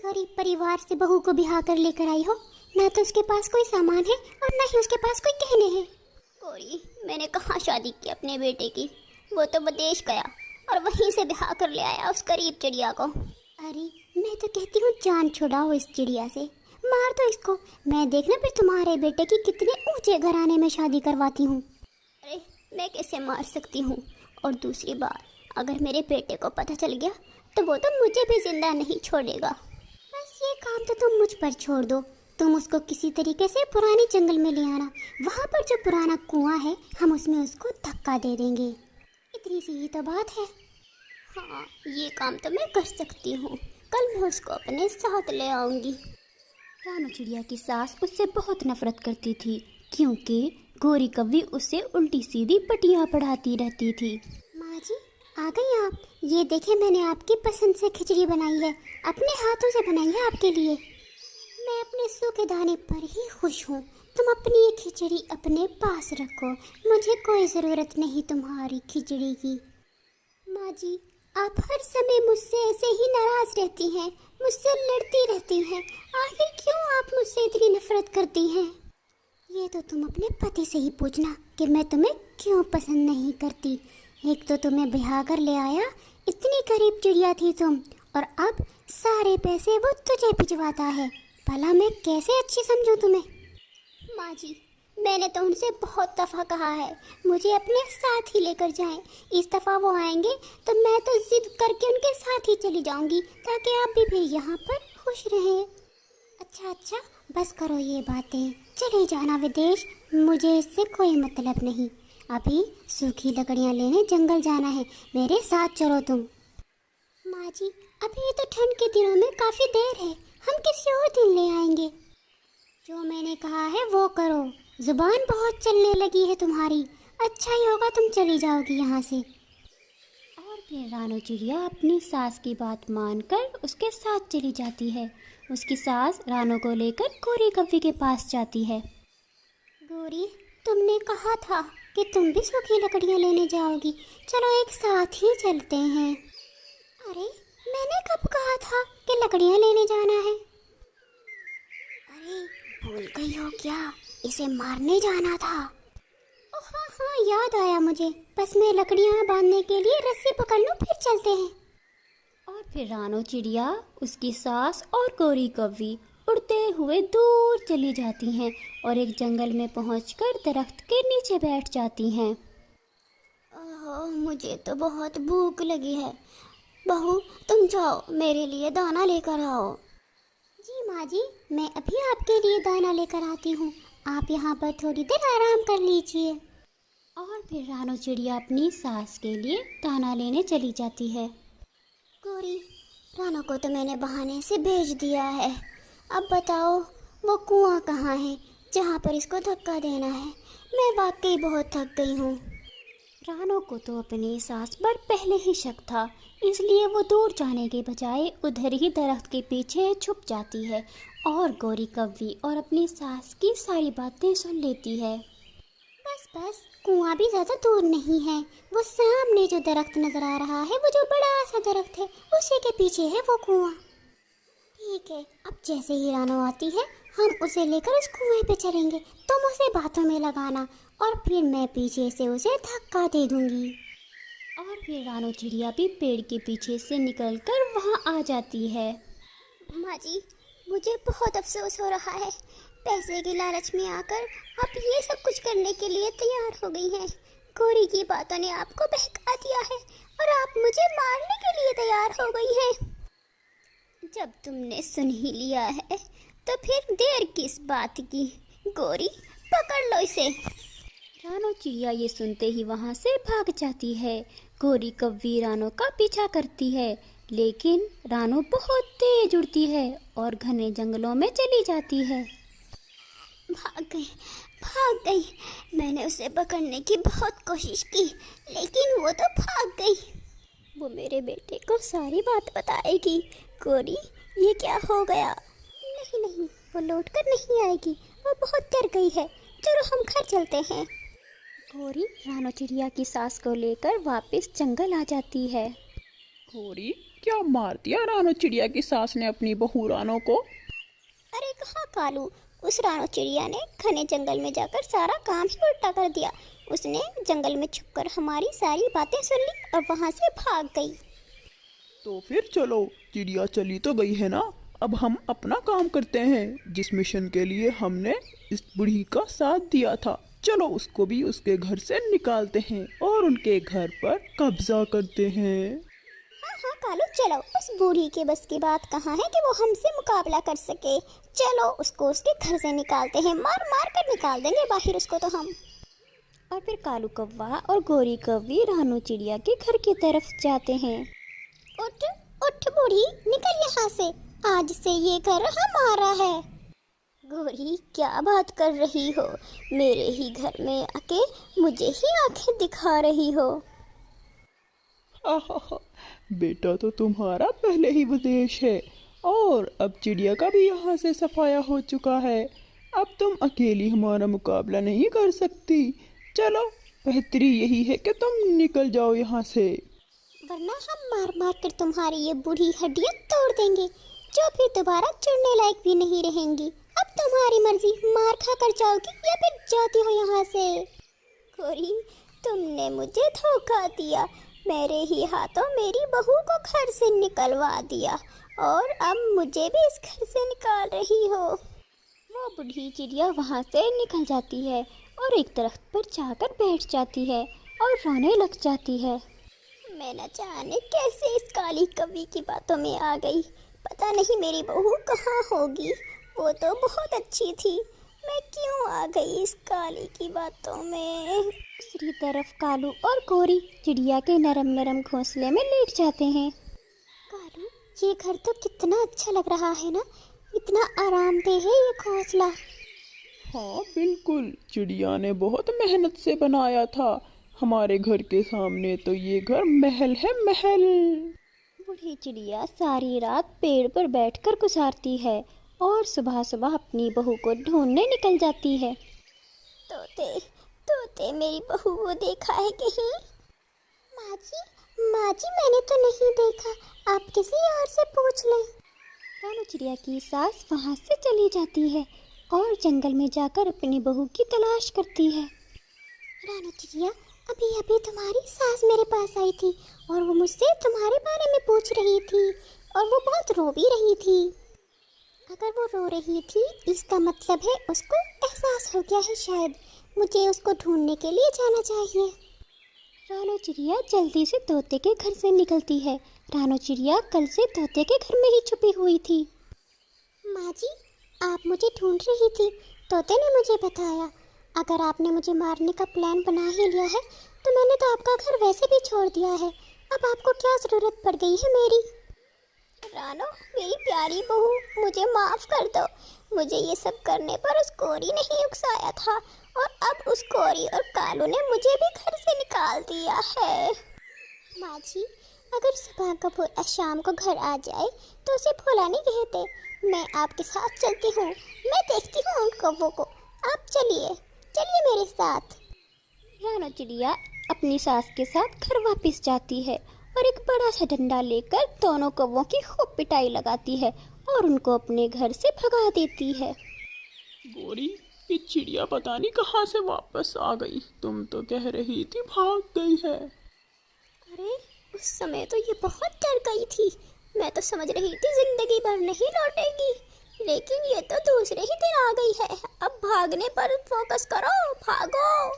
गरीब परिवार से बहू को ब्याह कर लेकर आई हो, ना तो उसके पास कोई सामान है और ना ही उसके पास कोई गहने हैं। गौरी, मैंने कहाँ शादी की अपने बेटे की। वो तो विदेश गया और वहीं से ब्याह कर ले आया उस गरीब चिड़िया को। अरे मैं तो कहती हूँ जान छुड़ाओ इस चिड़िया से, मार दो इसको। मैं देखना फिर तुम्हारे बेटे की कितने ऊंचे घराने में शादी करवाती हूँ। अरे मैं कैसे मार सकती हूँ? और दूसरी बात, अगर मेरे बेटे को पता चल गया तो वो तो मुझे भी जिंदा नहीं छोड़ेगा। बस ये काम तो तुम मुझ पर छोड़ दो। तुम उसको किसी तरीके से पुराने जंगल में ले आना। वहाँ पर जो पुराना कुआं है, हम उसमें उसको धक्का दे देंगे। इतनी सी ही तो बात है। हाँ, ये काम तो मैं कर सकती हूँ। कल मैं उसको अपने साथ ले आऊँगी। रानू चिड़िया की सास उससे बहुत नफरत करती थी, क्योंकि गौरी कव्वी उससे उल्टी सीधी पटियाँ पढ़ाती रहती थी। माँ जी, आ गई आप? ये देखें, मैंने आपकी पसंद से खिचड़ी बनाई है, अपने हाथों से बनाई है आपके लिए। मैं अपने सूखे दाने पर ही खुश हूँ। तुम अपनी ये खिचड़ी अपने पास रखो, मुझे कोई ज़रूरत नहीं तुम्हारी खिचड़ी की। माँ जी, आप हर समय मुझसे ऐसे ही नाराज़ रहती हैं, मुझसे लड़ती रहती हैं। आखिर क्यों आप मुझसे इतनी नफरत करती हैं? ये तो तुम अपने पति से ही पूछना कि मैं तुम्हें क्यों पसंद नहीं करती। एक तो तुम्हें ब्याह कर ले आया, इतनी गरीब चिड़िया थी तुम, और अब सारे पैसे वो तुझे भिजवाता है। भला मैं कैसे अच्छी समझूं तुम्हें? माँ जी, मैंने तो उनसे बहुत दफ़ा कहा है मुझे अपने साथ ही लेकर जाएं। इस दफ़ा वो आएंगे तो मैं तो जिद करके उनके साथ ही चली जाऊंगी, ताकि आप भी फिर यहाँ पर खुश रहें। अच्छा, बस करो ये बातें, चले जाना विदेश। मुझे इससे कोई मतलब नहीं। अभी सूखी लकड़ियाँ लेने जंगल जाना है, मेरे साथ चलो तुम। माँ जी, अभी तो ठंड के दिनों में काफ़ी देर है, हम किसी और दिन ले आएंगे। जो मैंने कहा है वो करो, जुबान बहुत चलने लगी है तुम्हारी। अच्छा ही होगा तुम चली जाओगी यहाँ से। और फिर रानू चिड़िया अपनी सास की बात मानकर उसके साथ चली जाती है। उसकी सास रानू को लेकर गौरी कव्वी के पास जाती है। गौरी, तुमने कहा था कि तुम भी सूखी लकड़ियाँ लेने जाओगी, चलो एक साथ ही चलते हैं। अरे मैंने कब कहा था कि लकड़ियाँ लेने जाना है? अरे भूल गई हो क्या? इसे मारने जाना था। हाँ, याद आया मुझे। बस मैं लकड़ियाँ बांधने के लिए रस्सी पकड़ लूँ, फिर चलते हैं। और फिर रानू चिड़िया, उसकी सास और गौरी कव्वी उड़ते हुए दूर चली जाती हैं और एक जंगल में पहुंचकर दरख्त के नीचे बैठ जाती हैं। ओह, मुझे तो बहुत भूख लगी है। बहू, तुम जाओ मेरे लिए दाना लेकर आओ। जी माँ जी, मैं अभी आपके लिए दाना लेकर आती हूँ। आप यहाँ पर थोड़ी देर आराम कर लीजिए। और फिर रानू चिड़िया अपनी सास के लिए दाना लेने चली जाती है। गौरी, रानू को तो मैंने बहाने से भेज दिया है। अब बताओ वो कुआं कहाँ है जहाँ पर इसको धक्का देना है? मैं वाकई बहुत थक गई हूँ। रानू को तो अपनी सास पर पहले ही शक था, इसलिए वो दूर जाने के बजाय उधर ही दरख्त के पीछे छुप जाती है और गौरी कव्वी और अपनी सास की सारी बातें सुन लेती है। बस, कुआं भी ज़्यादा दूर नहीं है। वो सामने जो दरख्त नज़र आ रहा है, वो जो बड़ा सा दरख्त है, उसी के पीछे है वो कुआं। ठीक है, अब जैसे ही रानू आती है, हम उसे लेकर उस कुएं पे चलेंगे। तुम उसे बातों में लगाना और फिर मैं पीछे से उसे धक्का दे दूंगी। और फिर रानू चिड़िया भी पेड़ के पीछे से निकलकर वहाँ आ जाती है। माँ जी, मुझे बहुत अफसोस हो रहा है। पैसे की लालच में आकर आप ये सब कुछ करने के लिए तैयार हो गई हैं। गौरी की बातों ने आपको बहका दिया है और आप मुझे मारने के लिए तैयार हो गई हैं। जब तुमने सुन ही लिया है तो फिर देर किस बात की? गौरी, पकड़ लो इसे। रानू चिड़िया ये सुनते ही वहाँ से भाग जाती है। गौरी कव्वी रानू का पीछा करती है, लेकिन रानू बहुत तेज उड़ती है और घने जंगलों में चली जाती है। भाग गई। मैंने उसे पकड़ने की बहुत कोशिश की, लेकिन वो तो भाग गई। वो मेरे बेटे को सारी बात बताएगी। गौरी, ये क्या हो गया? नहीं, वो लौट कर नहीं आएगी, वो बहुत डर गई है। चलो हम घर चलते हैं। गौरी रानू चिड़िया की सास को लेकर वापस जंगल आ जाती है। गौरी, क्या मार दिया रानो चिड़िया की सास ने अपनी बहू रानो को? अरे कहाँ कालू, उस रानो चिड़िया ने घने जंगल में जाकर सारा काम ही उल्टा कर दिया। उसने जंगल में छुपकर हमारी सारी बातें सुन ली और वहाँ से भाग गई। तो फिर चलो, चिड़िया चली तो गई है ना, अब हम अपना काम करते हैं। जिस मिशन के लिए हमने इस बूढ़ी का साथ दिया था, चलो उसको भी उसके घर से निकालते हैं और उनके घर पर कब्जा करते हैं। हाँ हाँ कालू चलो, उस बूढ़ी के बस की बात कहाँ है कि वो हमसे मुकाबला कर सके। चलो उसको उसके घर से निकालते हैं, मार मार कर निकाल देंगे बाहर उसको तो हम। और फिर कालू कौवा और गोरी कौवी रानो चिड़िया के घर की तरफ जाते हैं। उठ उठ बूढ़ी, निकल यहाँ से, आज से ये घर हमारा है। गोरी क्या बात कर रही हो, मेरे ही घर में आके मुझे ही आंखें दिखा रही हो। आहा, बेटा तो तुम्हारा पहले ही विदेश है और अब चिड़िया का भी यहाँ से सफाया हो चुका है। अब तुम अकेली हमारा मुकाबला नहीं कर सकती। चलो, बेहतरी यही है कि तुम निकल जाओ यहाँ से, वरना हम मार मार कर तुम्हारी ये बूढ़ी हड्डियां तोड़ देंगे, जो फिर दोबारा चुनने लायक भी नहीं रहेंगी। अब तुम्हारी मर्जी, मार खा कर जाओगी या फिर जाती हो यहाँ से। गोरी तुमने मुझे धोखा दिया, मेरे ही हाथों मेरी बहू को घर से निकलवा दिया और अब मुझे भी इस घर से निकाल रही हो। वो बूढ़ी चिड़िया वहाँ से निकल जाती है और एक दरख्त पर जाकर बैठ जाती है और रोने लग जाती है। मैं न जाने कैसे इस काली कवि की बातों में आ गई। पता नहीं मेरी बहू कहाँ होगी, वो तो बहुत अच्छी थी, मैं क्यों आ गई इस काली की बातों में। दूसरी तरफ कालू और गोरी चिड़िया के नरम नरम घोंसले में लेट जाते हैं। कालू ये घर तो कितना अच्छा लग रहा है ना, इतना आरामदेह है ये घोंसला। हाँ बिल्कुल, चिड़िया ने बहुत मेहनत से बनाया था। हमारे घर के सामने तो ये घर महल है, महल। बूढ़ी चिड़िया सारी रात पेड़ पर बैठकर गुजारती है और सुबह सुबह अपनी बहू को ढूंढने निकल जाती है। तोते तोते मेरी बहू को देखा है कहीं? माँ जी मैंने तो नहीं देखा, आप किसी और से पूछ लें। रानो चिड़िया की सास वहाँ से चली जाती है और जंगल में जाकर अपनी बहू की तलाश करती है। रानो चिड़िया, अभी अभी तुम्हारी सास मेरे पास आई थी और वो मुझसे तुम्हारे बारे में पूछ रही थी और वो बहुत रो भी रही थी। अगर वो रो रही थी इसका मतलब है उसको एहसास हो गया है, शायद मुझे उसको ढूंढने के लिए जाना चाहिए। रानो चिड़िया जल्दी से तोते के घर से निकलती है। रानो चिड़िया कल से तोते के घर में ही छुपी हुई थी। माँ जी आप मुझे ढूंढ रही थी, तोते ने मुझे बताया। अगर आपने मुझे मारने का प्लान बना ही लिया है तो मैंने तो आपका घर वैसे भी छोड़ दिया है, अब आपको क्या ज़रूरत पड़ गई है मेरी। रानो मेरी प्यारी बहू, मुझे माफ़ कर दो, मुझे ये सब करने पर उस कोरी ने ही उकसाया था और अब उस कोरी और कालू ने मुझे भी घर से निकाल दिया है। माँ जी अगर सुबह का भोला शाम को घर आ जाए तो उसे भोला नहीं कहते। मैं आपके साथ चलती हूँ, मैं देखती हूँ उन कौवों को, आप चलिए मेरे साथ। रानो चिड़िया अपनी सास के साथ घर वापस जाती है और एक बड़ा सा डंडा लेकर दोनों कौवों की खूब पिटाई लगाती है और उनको अपने घर से भगा देती है। गोरी, ये चिड़िया पता नहीं कहाँ से वापस आ गई, तुम तो कह रही थी भाग गई है। अरे उस समय तो ये बहुत डर गई थी, मैं तो समझ रही थी जिंदगी भर नहीं लौटेगी, लेकिन ये तो दूसरे ही दिन आ गई है। अब भागने पर फोकस करो, भागो।